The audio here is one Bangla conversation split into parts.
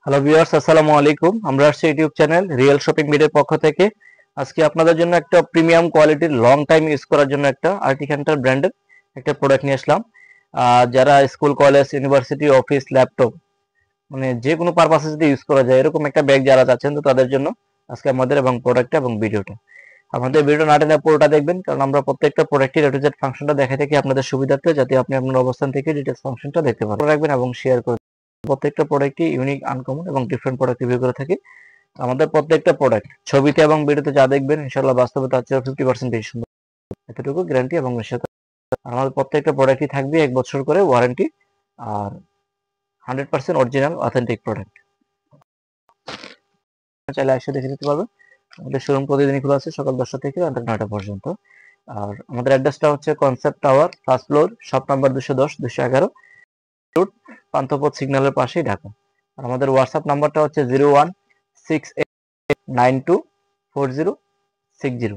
হ্যালো ভিউয়ার্স, আসসালামু আলাইকুম। আমরা আসছি ইউটিউব চ্যানেল রিয়েল শপিং ভিডিওর পক্ষ থেকে। আজকে আপনাদের জন্য একটা প্রিমিয়াম কোয়ালিটির লং টাইম ইউজ করার জন্য একটা আর্টিকেন্টার ব্র্যান্ডের একটা প্রোডাক্ট নিয়ে আসলাম। যারা school, college, university, office, laptop মানে যে কোনো পারপাসে যদি ইউজ করা যায় এরকম একটা ব্যাগ যারা চাচ্ছেন, তো তাদের জন্য আজকে আমাদের এবং প্রোডাক্টটা এবং ভিডিওটা। আমাদের ভিডিও না টেনে পুরোটা দেখবেন, কারণ আমরা প্রত্যেকটা প্রোডাক্টের এ টু জেড ফাংশনটা দেখে থাকি আপনাদের সুবিধার্থে, যাতে আপনি আপনার অবস্থান থেকে ডিটেলস ফাংশনটা দেখতে পারেন। রাখবেন এবং শেয়ার করে প্রত্যেকটা প্রোডাক্টই ইউনিক, আনকমন এবং ডিফারেন্ট প্রোডাক্ট রিভিউ করে থাকি। আমাদের প্রত্যেকটা প্রোডাক্ট ছবিতে এবং ভিডিওতে যা দেখবেন ইনশাআল্লাহ বাস্তবে তার চেয়ে 50% বেশি সুন্দর, এতটুকু গ্যারান্টি এবং নিশ্চয়তা। আমাদের প্রত্যেকটা প্রোডাক্টই থাকবে 1 বছর করে ওয়ারেন্টি, আর 100% অরিজিনাল অথেন্টিক প্রোডাক্ট। চাইলে এসে দেখে নিতে পারবেন। আমাদের শোরুম প্রতিদিনই খোলা আছে সকাল 10টা থেকে রাত 9টা পর্যন্ত। আর আমাদের অ্যাড্রেসটা হচ্ছে concept tower, first floor, shop number 210 211, road, Panthapath সিগন্যালের পাশেই, ঢাকা। আর আমাদের হোয়াটসঅ্যাপ নাম্বারটা হচ্ছে 0168924060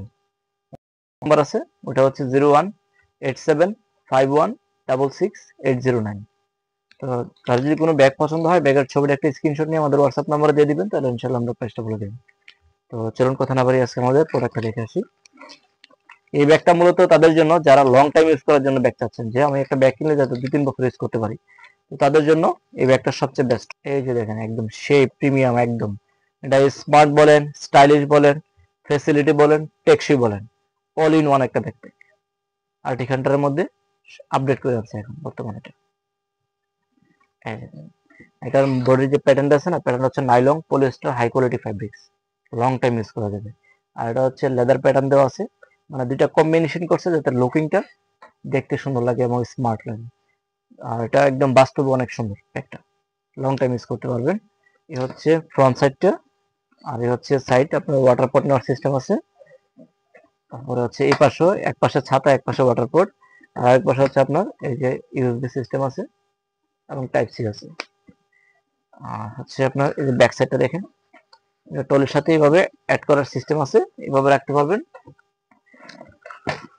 নাম্বার আছে, ওটা হচ্ছে 018751666809। তো তার যদি কোনো ব্যাগ পছন্দ হয়, ব্যাগের ছবির একটা স্ক্রিনশট নিয়ে আমাদের হোয়াটসঅ্যাপ নাম্বারে দিয়ে দিবেন, তাহলে ইনশাআল্লাহ আমরা প্রাইসটা বলে দেব। তো চলুন কথা না বাড়িয়ে আজকে আমাদের প্রোডাক্টটা দেখে আসি। এই ব্যাগটা মূলত তাদের জন্য যারা লং টাইম ইউজ করার জন্য ব্যাগ চাচ্ছেন, যে আমি একটা ব্যাগ কিনলে যাতে 2-3 বছর ইউজ করতে পারি, তো তাদের জন্য এই ব্যাগটা সবচেয়ে বেস্ট। এই যে দেখেন, একদম সেই প্রিমিয়াম, একদম এটা স্মার্ট বলেন, স্টাইলিশ বলেন, ফ্যাসিলিটি বলেন, টেকসই বলেন, অল ইন ওয়ান একটা ব্যাগ। আর্টিক হান্টারের মধ্যে আপডেট করে যাচ্ছে এখন বর্তমানে এটা। এটার বডির যে প্যাটার্নটা আছে না, প্যাটার্ন হচ্ছে nylon polyester high quality fabrics, long time use করা যাবে। আর এটা হচ্ছে লেদার প্যাটার্ন দেওয়া আছে, মানে দুইটা কম্বিনেশন করছে যাতে লুকিংটা দেখতে সুন্দর লাগে এবং স্মার্ট লাগে। আর এটা একদম বাস্তবে অনেক সুন্দর একটা, লং টাইম ইউজ করতে পারবেন। এ হচ্ছে ফ্রন্ট সাইডটা, আর এ হচ্ছে সাইড, আপনার ওয়াটার পট নেওয়ার সিস্টেম আছে। তারপরে হচ্ছে এই পাশেও, এক পাশে ছাতা, এক পাশে ওয়াটার পট, আর এক পাশে হচ্ছে আপনার এই যে ইউএসবি সিস্টেম আছে এবং টাইপ সি আছে। আর হচ্ছে আপনার এই যে ব্যাক সাইডটা দেখেন, টলের সাথে এইভাবে অ্যাড করার সিস্টেম আছে, এইভাবে রাখতে পারবেন।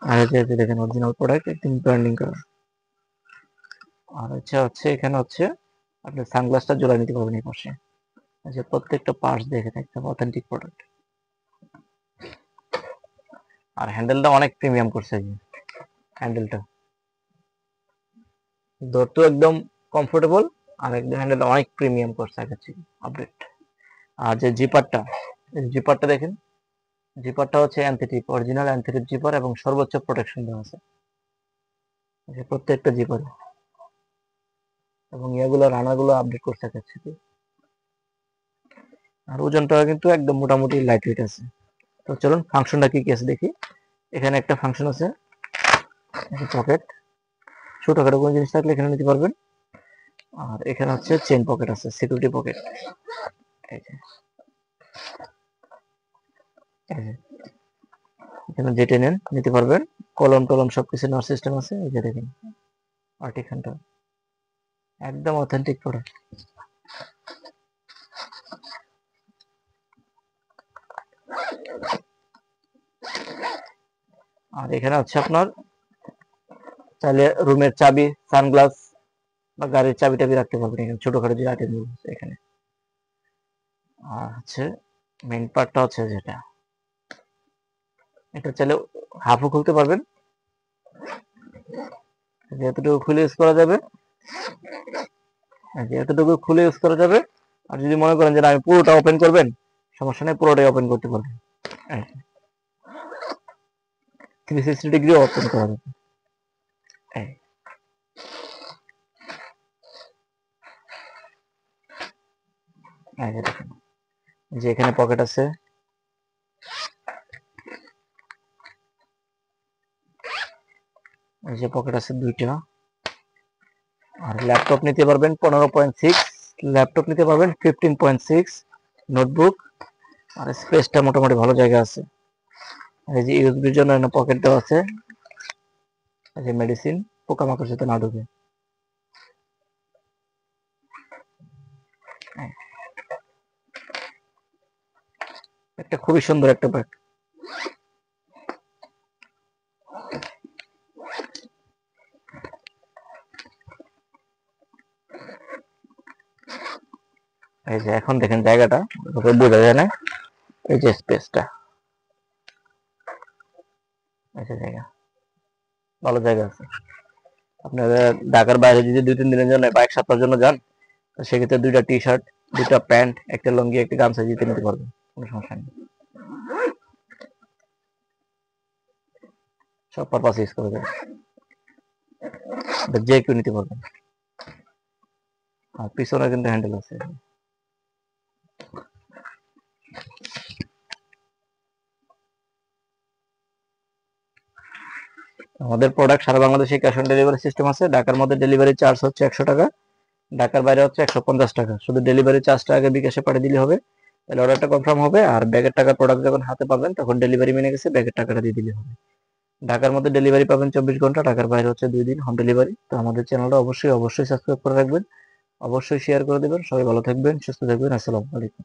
আর এই যে দেখেন অরিজিনাল প্রোডাক্ট, একদম ব্র্যান্ডিং করা। আর হচ্ছে এখানে হচ্ছে আপনি সানগ্লাসটা জোড়া নিতে পারবেন এই পাশে। আচ্ছা, প্রত্যেকটা পার্টস দেখে একদম অথেন্টিক প্রোডাক্ট। আর হ্যান্ডেলটা অনেক প্রিমিয়াম করছে, এই হ্যান্ডেলটা ধরতেও একদম কমফোর্টেবল, আর একদম হ্যান্ডেলটা অনেক প্রিমিয়াম করছে আগের থেকে আপডেট। আর যে জিপারটা দেখেন, জিপারটা হচ্ছে অ্যান্থেটিক, অরিজিনাল অ্যান্থেটিক জিপার এবং সর্বোচ্চ প্রোটেকশন দেওয়া আছে প্রত্যেকটা জিপারে, এবং এগুলো রানারগুলো আপডেট করছে আগের থেকে। আর ওজনটা কিন্তু একদম মোটামুটি লাইট ওয়েট আছে। তো চলুন ফাংশনটা কি কি আছে দেখি। এখানে একটা ফাংশন আছে পকেট, ছোটখাটো কোনো জিনিস থাকলে এখানে নিতে পারবেন। আর এখানে হচ্ছে চেন পকেট আছে, সিকিউরিটি পকেট। এখানে যেটা নেন নিতে পারবেন, কলম টলম সবকিছু নেওয়ার সিস্টেম আছে। এই যে দেখেন আর্টিকেলটা একদম অথেন্টিক প্রোডাক্ট। আর এখানে হচ্ছে আপনার চাইলে রুমের চাবি, সানগ্লাস বা গাড়ির চাবি টাবি রাখতে পারবেন এখানে, ছোটখাটো যে আইটেম এখানে। আর হচ্ছে মেইন পার্টটা হচ্ছে যেটা, এটা চাইলে হাফও খুলতে পারবেন, এতটুকু খুলে ইউজ করা যাবে, এতটুকু খুলে ইউজ করা যাবে। আর যদি মনে করেন যে আমি পুরোটা ওপেন করবেন, সমস্যা নেই, পুরোটাই ওপেন করতে পারবেন। 360 ডিগ্রি ওপেন করা যাবে। যে এখানে পকেট আছে, এই যে পকেট আছে দুইটা। আর ল্যাপটপ নিতে পারবেন 15.6, ল্যাপটপ নিতে পারবেন 15.6, নোটবুক। আর স্পেসটা মোটামুটি ভালো জায়গা আছে। এই যে ইউএসবির জন্য পকেট দেওয়া আছে, এই যে মেডিসিন পোকামাকড় যাতে না ঢুকে। একটা খুবই সুন্দর একটা ব্যাগ। এই যে এখন দেখেন জায়গাটা বোঝা যায় না, এই যে স্পেসটা, এই যে জায়গা, ভালো জায়গা আছে। আপনারা ঢাকার বাইরে যদি 2-3 দিনের জন্য বা 1 সপ্তাহের জন্য যান, তো সেক্ষেত্রে 2টা টি শার্ট, 2টা প্যান্ট, একটা লুঙ্গি, একটা গামছা জিতে নিতে পারবেন, কোনো সমস্যা নেই। সব পারপাস ইউজ করা যায়, যে কেউ নিতে পারবেন। আর পিছনে কিন্তু হ্যান্ডেল আছে। আমাদের প্রোডাক্ট সারা বাংলাদেশে ক্যাশ অন ডেলিভারি সিস্টেম আছে। ঢাকার মধ্যে ডেলিভারি চার্জ হচ্ছে 100 টাকা, ঢাকার বাইরে হচ্ছে 150 টাকা। শুধু ডেলিভারি চার্জটা আগে বিকাশে পাঠিয়ে দিলে হবে, তাহলে অর্ডারটা কনফার্ম হবে। আর ব্যাগের টাকা প্রোডাক্ট যখন হাতে পাবেন তখন ডেলিভারি মেনে গেছে, ব্যাগের টাকাটা দিয়ে দিলে হবে। ঢাকার মধ্যে ডেলিভারি পাবেন 24 ঘন্টা, ঢাকার বাইরে হচ্ছে 2 দিন হোম ডেলিভারি। তো আমাদের চ্যানেলটা অবশ্যই সাবস্ক্রাইব করে রাখবেন, অবশ্যই শেয়ার করে দেবেন। সবাই ভালো থাকবেন, সুস্থ থাকবেন। আসসালামু আলাইকুম।